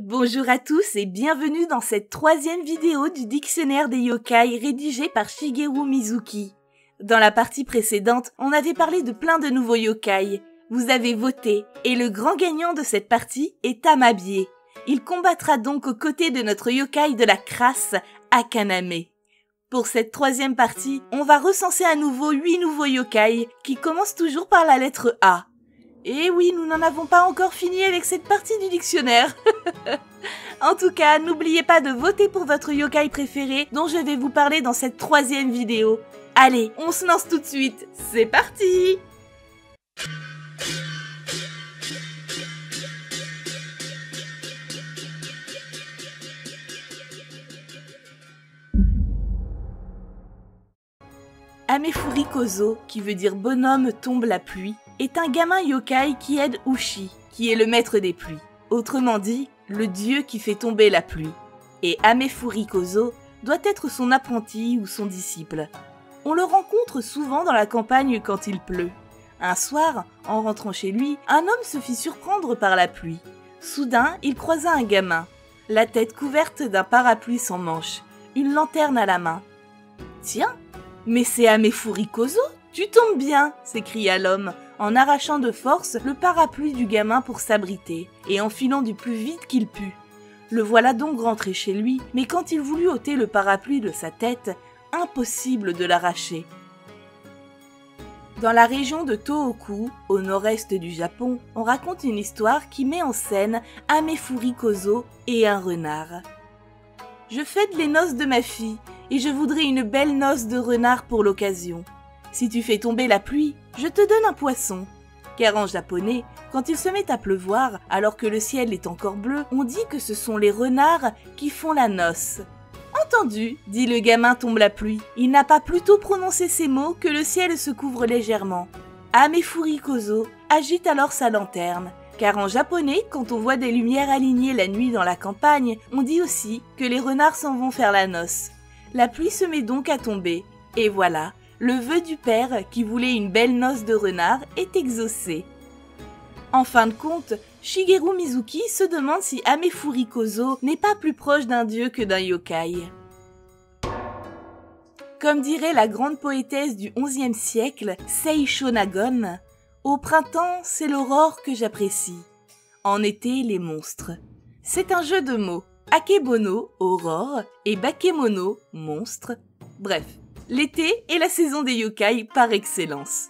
Bonjour à tous et bienvenue dans cette 3e vidéo du dictionnaire des yokai rédigé par Shigeru Mizuki. Dans la partie précédente, on avait parlé de plein de nouveaux yokai. Vous avez voté et le grand gagnant de cette partie est Tamabie. Il combattra donc aux côtés de notre yokai de la crasse, Akaname. Pour cette 3e partie, on va recenser à nouveau 8 nouveaux yokai qui commencent toujours par la lettre A. Et oui, nous n'en avons pas encore fini avec cette partie du dictionnaire. En tout cas, n'oubliez pas de voter pour votre yokai préféré dont je vais vous parler dans cette 3e vidéo. Allez, on se lance tout de suite. C'est parti! Amefuri Kozo, qui veut dire bonhomme tombe la pluie, est un gamin yokai qui aide Ushi, qui est le maître des pluies. Autrement dit, le dieu qui fait tomber la pluie. Et Amefuri Kozo doit être son apprenti ou son disciple. On le rencontre souvent dans la campagne quand il pleut. Un soir, en rentrant chez lui, un homme se fit surprendre par la pluie. Soudain, il croisa un gamin, la tête couverte d'un parapluie sans manche, une lanterne à la main. « Tiens, mais c'est Amefuri Kozo, tu tombes bien !» s'écria l'homme, en arrachant de force le parapluie du gamin pour s'abriter, et en filant du plus vite qu'il put. Le voilà donc rentré chez lui, mais quand il voulut ôter le parapluie de sa tête, impossible de l'arracher. Dans la région de Tohoku, au nord-est du Japon, on raconte une histoire qui met en scène Amefuri Kozo et un renard. « Je fête les noces de ma fille, et je voudrais une belle noce de renard pour l'occasion. Si tu fais tomber la pluie, je te donne un poisson. » Car en japonais, quand il se met à pleuvoir, alors que le ciel est encore bleu, on dit que ce sont les renards qui font la noce. « Entendu, » dit le gamin tombe la pluie. Il n'a pas plus tôt prononcé ces mots que le ciel se couvre légèrement. Amefuri Kozo agite alors sa lanterne. Car en japonais, quand on voit des lumières alignées la nuit dans la campagne, on dit aussi que les renards s'en vont faire la noce. La pluie se met donc à tomber. Et voilà, le vœu du père qui voulait une belle noce de renard est exaucé. En fin de compte, Shigeru Mizuki se demande si Amefuri Kozo n'est pas plus proche d'un dieu que d'un yokai. Comme dirait la grande poétesse du XIe siècle, Seisho Nagon, « Au printemps, c'est l'aurore que j'apprécie. En été, les monstres. » C'est un jeu de mots. Akebono, aurore, et bakemono, monstre. Bref, l'été est la saison des yokai par excellence.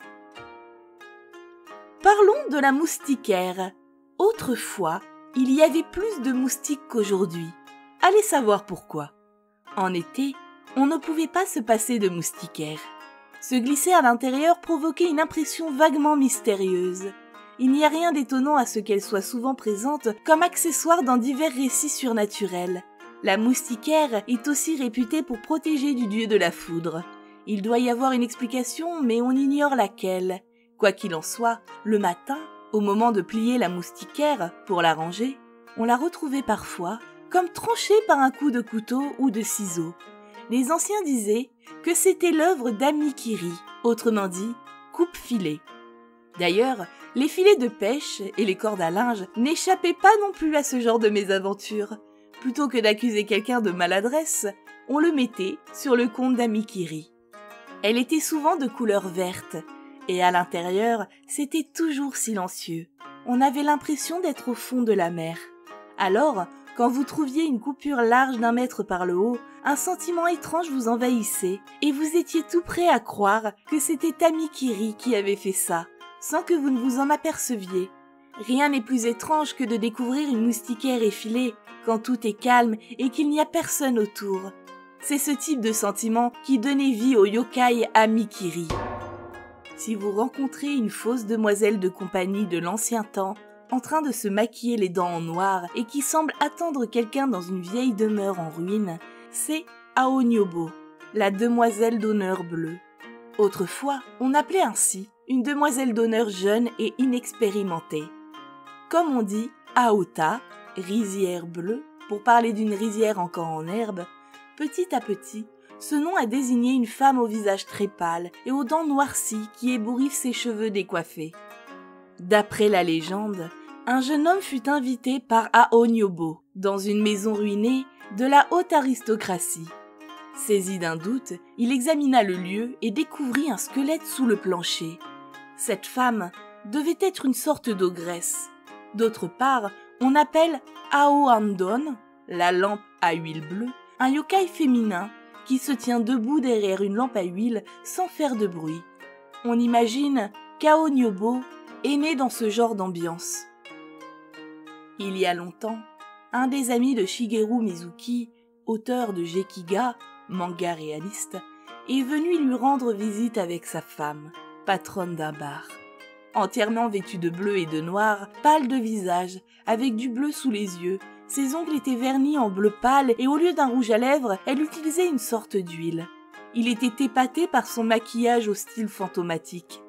Parlons de la moustiquaire. Autrefois, il y avait plus de moustiques qu'aujourd'hui. Allez savoir pourquoi. En été, on ne pouvait pas se passer de moustiquaire. Se glisser à l'intérieur provoquait une impression vaguement mystérieuse. Il n'y a rien d'étonnant à ce qu'elle soit souvent présente comme accessoire dans divers récits surnaturels. La moustiquaire est aussi réputée pour protéger du dieu de la foudre. Il doit y avoir une explication, mais on ignore laquelle. Quoi qu'il en soit, le matin, au moment de plier la moustiquaire pour la ranger, on la retrouvait parfois comme tranchée par un coup de couteau ou de ciseau. Les anciens disaient que c'était l'œuvre d'Amikiri, autrement dit, coupe-filet. D'ailleurs, les filets de pêche et les cordes à linge n'échappaient pas non plus à ce genre de mésaventure. Plutôt que d'accuser quelqu'un de maladresse, on le mettait sur le compte d'Amikiri. Elle était souvent de couleur verte, et à l'intérieur, c'était toujours silencieux. On avait l'impression d'être au fond de la mer. Alors, quand vous trouviez une coupure large d'1 mètre par le haut, un sentiment étrange vous envahissait, et vous étiez tout prêt à croire que c'était Amikiri qui avait fait ça, sans que vous ne vous en aperceviez. Rien n'est plus étrange que de découvrir une moustiquaire effilée quand tout est calme et qu'il n'y a personne autour. C'est ce type de sentiment qui donnait vie au yokai Amikiri. Si vous rencontrez une fausse demoiselle de compagnie de l'ancien temps, en train de se maquiller les dents en noir et qui semble attendre quelqu'un dans une vieille demeure en ruine, c'est Aonyobo, la demoiselle d'honneur bleue. Autrefois, on appelait ainsi une demoiselle d'honneur jeune et inexpérimentée. Comme on dit Aota, rizière bleue, pour parler d'une rizière encore en herbe, petit à petit, ce nom a désigné une femme au visage très pâle et aux dents noircies qui ébouriffent ses cheveux décoiffés. D'après la légende, un jeune homme fut invité par Aonyobo dans une maison ruinée de la haute aristocratie. Saisi d'un doute, il examina le lieu et découvrit un squelette sous le plancher. Cette femme devait être une sorte d'ogresse. D'autre part, on appelle Aoandon, la lampe à huile bleue, un yokai féminin qui se tient debout derrière une lampe à huile sans faire de bruit. On imagine qu'Aonyobo est né dans ce genre d'ambiance. Il y a longtemps, un des amis de Shigeru Mizuki, auteur de Gekiga, manga réaliste, est venu lui rendre visite avec sa femme, patronne d'un bar. Entièrement vêtue de bleu et de noir, pâle de visage, avec du bleu sous les yeux, ses ongles étaient vernis en bleu pâle et au lieu d'un rouge à lèvres, elle utilisait une sorte d'huile. Il était épaté par son maquillage au style fantomatique.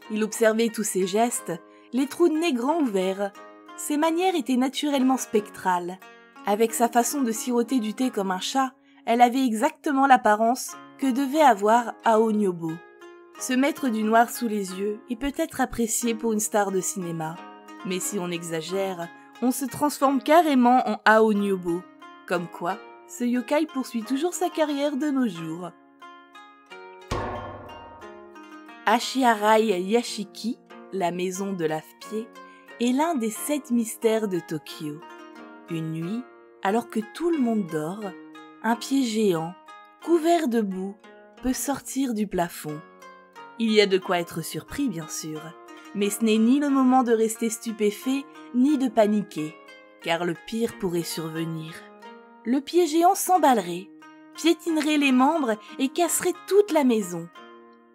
Il observait tous ses gestes, les trous de nez grands ouverts. Ses manières étaient naturellement spectrales. Avec sa façon de siroter du thé comme un chat, elle avait exactement l'apparence que devait avoir Aonyobo. Ce maître du noir sous les yeux est peut-être apprécié pour une star de cinéma. Mais si on exagère, on se transforme carrément en Aonyobo. Comme quoi, ce yokai poursuit toujours sa carrière de nos jours. Ashiharai Yashiki, la maison de lave-pied, est l'un des 7 mystères de Tokyo. Une nuit, alors que tout le monde dort, un pied géant, couvert de boue, peut sortir du plafond. Il y a de quoi être surpris, bien sûr, mais ce n'est ni le moment de rester stupéfait, ni de paniquer, car le pire pourrait survenir. Le pied géant s'emballerait, piétinerait les membres et casserait toute la maison.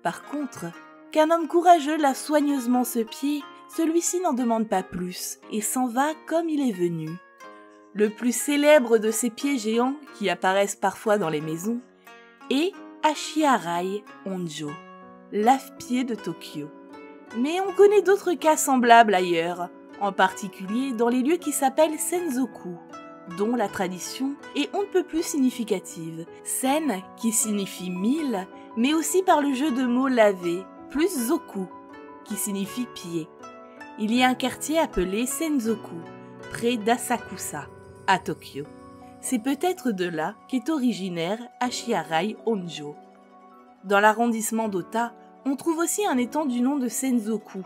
Par contre, qu'un homme courageux lave soigneusement ce pied, celui-ci n'en demande pas plus et s'en va comme il est venu. Le plus célèbre de ces pieds géants, qui apparaissent parfois dans les maisons, est Ashiharai Honjo, lave-pied de Tokyo. Mais on connaît d'autres cas semblables ailleurs, en particulier dans les lieux qui s'appellent Senzoku, dont la tradition est on ne peut plus significative. Sen qui signifie 1000, mais aussi par le jeu de mots laver, plus Zoku, qui signifie pied. Il y a un quartier appelé Senzoku, près d'Asakusa, à Tokyo. C'est peut-être de là qu'est originaire Ashiharai Honjo. Dans l'arrondissement d'Ota, on trouve aussi un étang du nom de Senzoku.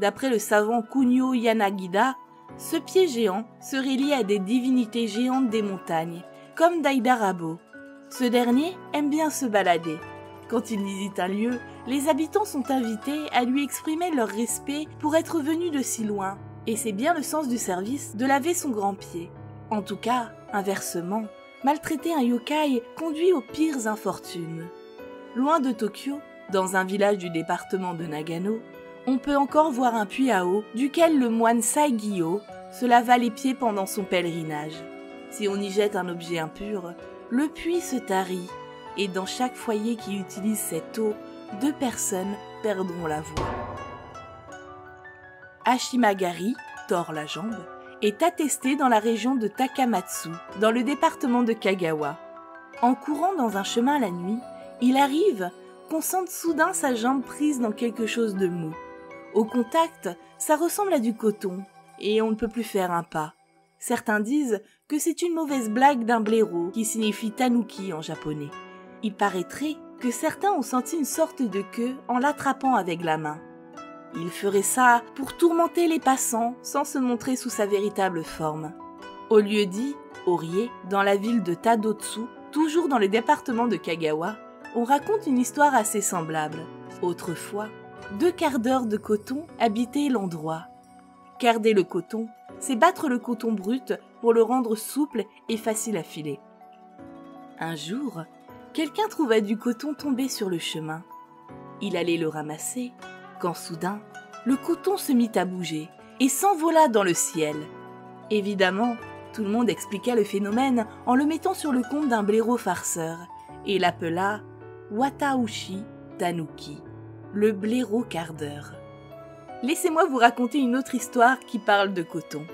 D'après le savant Kunio Yanagida, ce pied géant serait lié à des divinités géantes des montagnes, comme Daidarabo. Ce dernier aime bien se balader. Quand il visite un lieu, les habitants sont invités à lui exprimer leur respect pour être venus de si loin, et c'est bien le sens du service de laver son grand pied. En tout cas, inversement, maltraiter un yokai conduit aux pires infortunes. Loin de Tokyo, dans un village du département de Nagano, on peut encore voir un puits à eau duquel le moine Saigyo se lava les pieds pendant son pèlerinage. Si on y jette un objet impur, le puits se tarit, et dans chaque foyer qui utilise cette eau, 2 personnes perdront la voix. Hashimagari, tord la jambe, est attesté dans la région de Takamatsu, dans le département de Kagawa. En courant dans un chemin la nuit, il arrive qu'on sente soudain sa jambe prise dans quelque chose de mou. Au contact, ça ressemble à du coton, et on ne peut plus faire un pas. Certains disent que c'est une mauvaise blague d'un blaireau, qui signifie tanuki en japonais. Il paraîtrait que certains ont senti une sorte de queue en l'attrapant avec la main. Il ferait ça pour tourmenter les passants sans se montrer sous sa véritable forme. Au lieu dit, Orie, dans la ville de Tadotsu, toujours dans le département de Kagawa, on raconte une histoire assez semblable. Autrefois, 2 cardeurs de coton habitaient l'endroit. Carder le coton, c'est battre le coton brut pour le rendre souple et facile à filer. Un jour, quelqu'un trouva du coton tombé sur le chemin. Il allait le ramasser, quand soudain, le coton se mit à bouger et s'envola dans le ciel. Évidemment, tout le monde expliqua le phénomène en le mettant sur le compte d'un blaireau farceur et l'appela Wataushi Tanuki, le blaireau cardeur. Laissez-moi vous raconter une autre histoire qui parle de coton.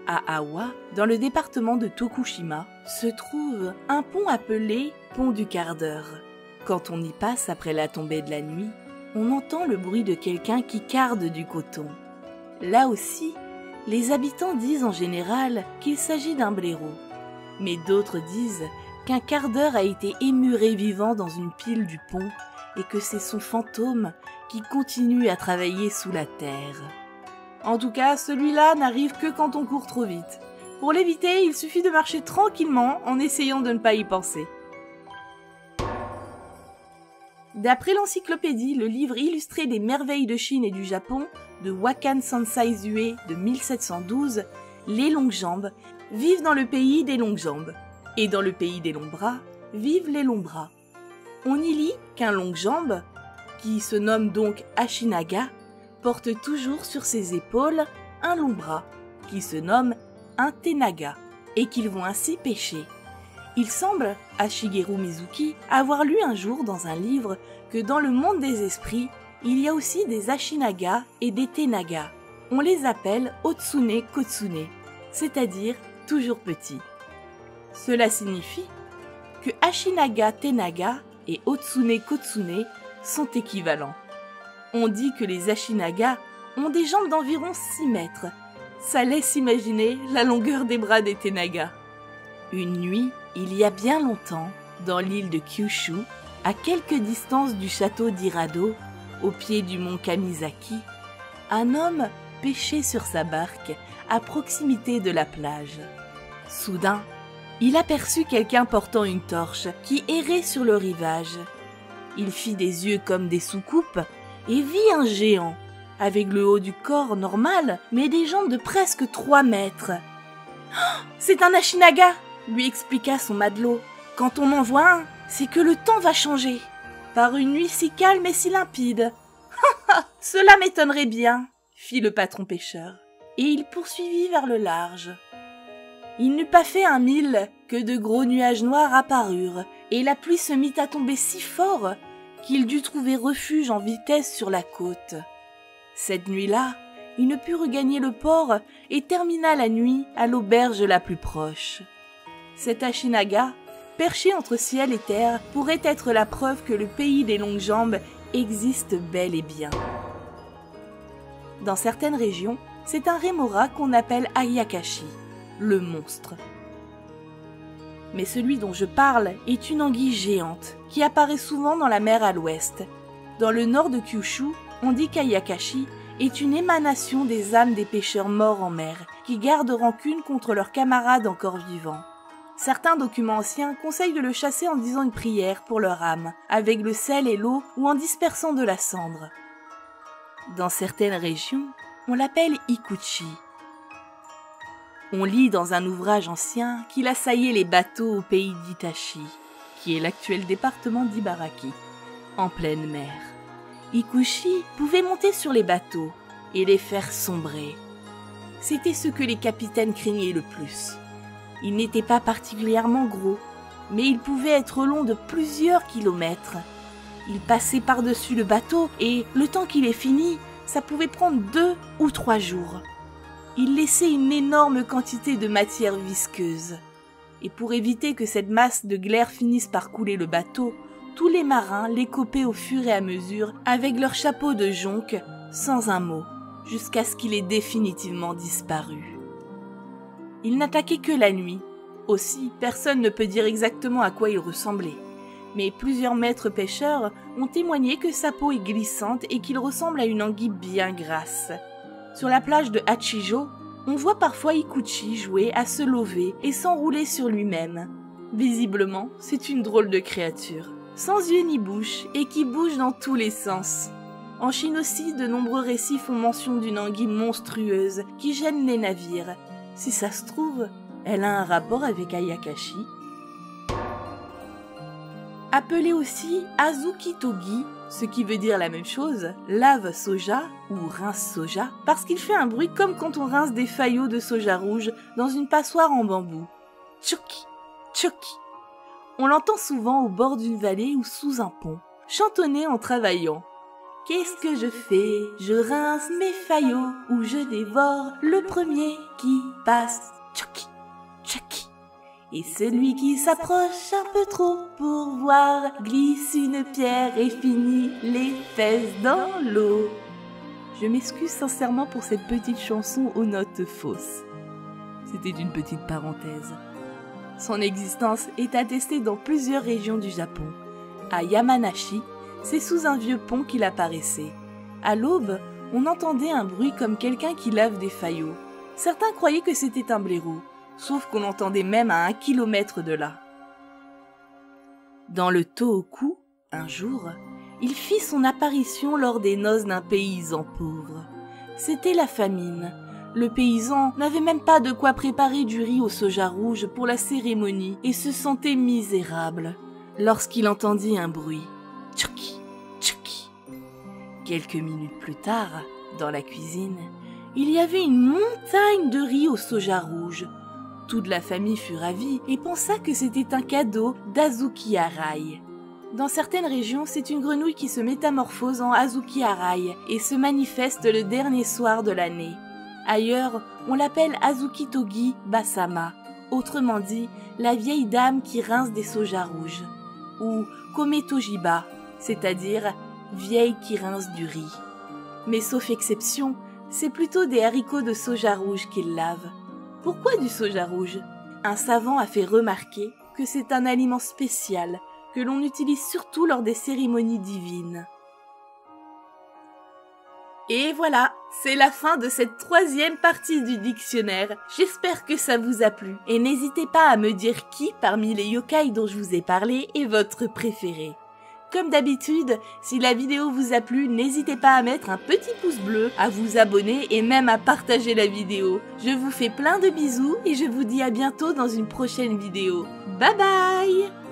À Awa, dans le département de Tokushima, se trouve un pont appelé pont du cardeur. Quand on y passe après la tombée de la nuit, on entend le bruit de quelqu'un qui carde du coton. Là aussi, Les habitants disent en général qu'il s'agit d'un blaireau, mais d'autres disent qu'un quart d'heure a été émuré vivant dans une pile du pont et que c'est son fantôme qui continue à travailler sous la terre. En tout cas, celui-là n'arrive que quand on court trop vite. Pour l'éviter, il suffit de marcher tranquillement en essayant de ne pas y penser. D'après l'encyclopédie, le livre illustré des merveilles de Chine et du Japon de Wakan Sansai Zue de 1712, les longues jambes vivent dans le pays des longues jambes, et dans le pays des longs bras vivent les longs bras. On y lit qu'un longue jambe, qui se nomme donc Ashinaga, porte toujours sur ses épaules un long bras, qui se nomme un Tenaga, et qu'ils vont ainsi pêcher. Il semble, à Shigeru Mizuki, avoir lu un jour dans un livre que dans le monde des esprits, il y a aussi des Ashinaga et des Tenaga. On les appelle Otsune Kotsune, c'est-à-dire toujours petits. Cela signifie que Ashinaga Tenaga et Otsune Kotsune sont équivalents. On dit que les Ashinaga ont des jambes d'environ 6 mètres. Ça laisse imaginer la longueur des bras des Tenaga. Une nuit, il y a bien longtemps, dans l'île de Kyushu, à quelque distance du château d'Hirado, au pied du mont Kamizaki, un homme pêchait sur sa barque à proximité de la plage. Soudain, il aperçut quelqu'un portant une torche qui errait sur le rivage. Il fit des yeux comme des soucoupes et vit un géant, avec le haut du corps normal, mais des jambes de presque 3 mètres. Oh, « C'est un Ashinaga !» lui expliqua son matelot. « Quand on en voit un, c'est que le temps va changer. Par une nuit si calme et si limpide. »« Cela m'étonnerait bien, » fit le patron pêcheur, et il poursuivit vers le large. Il n'eut pas fait 1 mille que de gros nuages noirs apparurent, et la pluie se mit à tomber si fort qu'il dut trouver refuge en vitesse sur la côte. Cette nuit-là, il ne put regagner le port et termina la nuit à l'auberge la plus proche. Cet Ashinaga, perché entre ciel et terre, pourrait être la preuve que le pays des longues jambes existe bel et bien. Dans certaines régions, c'est un rémora qu'on appelle Ayakashi, le monstre. Mais celui dont je parle est une anguille géante qui apparaît souvent dans la mer à l'ouest. Dans le nord de Kyushu, on dit qu'Ayakashi est une émanation des âmes des pêcheurs morts en mer qui gardent rancune contre leurs camarades encore vivants. Certains documents anciens conseillent de le chasser en disant une prière pour leur âme, avec le sel et l'eau ou en dispersant de la cendre. Dans certaines régions, on l'appelle Ikuchi. On lit dans un ouvrage ancien qu'il assaillait les bateaux au pays d'Itachi, qui est l'actuel département d'Ibaraki, en pleine mer. Ikuchi pouvait monter sur les bateaux et les faire sombrer. C'était ce que les capitaines craignaient le plus. Il n'était pas particulièrement gros, mais il pouvait être long de plusieurs kilomètres. Il passait par-dessus le bateau et, le temps qu'il ait fini, ça pouvait prendre 2 ou 3 jours. Il laissait une énorme quantité de matière visqueuse. Et pour éviter que cette masse de glaire finisse par couler le bateau, tous les marins l'écopaient au fur et à mesure avec leur chapeau de jonque, sans un mot, jusqu'à ce qu'il ait définitivement disparu. Il n'attaquait que la nuit. Aussi, personne ne peut dire exactement à quoi il ressemblait. Mais plusieurs maîtres pêcheurs ont témoigné que sa peau est glissante et qu'il ressemble à une anguille bien grasse. Sur la plage de Hachijo, on voit parfois Ikuchi jouer à se lever et s'enrouler sur lui-même. Visiblement, c'est une drôle de créature, sans yeux ni bouche et qui bouge dans tous les sens. En Chine aussi, de nombreux récits font mention d'une anguille monstrueuse qui gêne les navires. Si ça se trouve, elle a un rapport avec Ayakashi. Appelé aussi Azuki Togi, ce qui veut dire la même chose, lave soja ou rince soja, parce qu'il fait un bruit comme quand on rince des faillots de soja rouge dans une passoire en bambou. Tchoki, tchoki. On l'entend souvent au bord d'une vallée ou sous un pont, chantonner en travaillant. Qu'est-ce que je fais? Je rince mes faillots ou je dévore le premier qui passe. Tchoki, tchoki. Et celui qui s'approche un peu trop pour voir glisse une pierre et finit les fesses dans l'eau. Je m'excuse sincèrement pour cette petite chanson aux notes fausses. C'était une petite parenthèse. Son existence est attestée dans plusieurs régions du Japon. À Yamanashi, c'est sous un vieux pont qu'il apparaissait. À l'aube, on entendait un bruit comme quelqu'un qui lave des faillots. Certains croyaient que c'était un blaireau, sauf qu'on l'entendait même à 1 kilomètre de là. Dans le Tohoku, un jour, il fit son apparition lors des noces d'un paysan pauvre. C'était la famine. Le paysan n'avait même pas de quoi préparer du riz au soja rouge pour la cérémonie et se sentait misérable lorsqu'il entendit un bruit. Tchouki, tchouki. Quelques minutes plus tard, dans la cuisine, il y avait une montagne de riz au soja rouge. Toute la famille fut ravie et pensa que c'était un cadeau d'Azuki Arai. Dans certaines régions, c'est une grenouille qui se métamorphose en Azuki Arai et se manifeste le dernier soir de l'année. Ailleurs, on l'appelle Azuki Togi Basama, autrement dit, la vieille dame qui rince des sojas rouges, ou Kome Tojiba, c'est-à-dire vieille qui rince du riz. Mais sauf exception, c'est plutôt des haricots de soja rouge qu'il lave. Pourquoi du soja rouge? Un savant a fait remarquer que c'est un aliment spécial que l'on utilise surtout lors des cérémonies divines. Et voilà, c'est la fin de cette 3e partie du dictionnaire. J'espère que ça vous a plu. Et n'hésitez pas à me dire qui, parmi les yokai dont je vous ai parlé, est votre préféré. Comme d'habitude, si la vidéo vous a plu, n'hésitez pas à mettre un petit pouce bleu, à vous abonner et même à partager la vidéo. Je vous fais plein de bisous et je vous dis à bientôt dans une prochaine vidéo. Bye bye!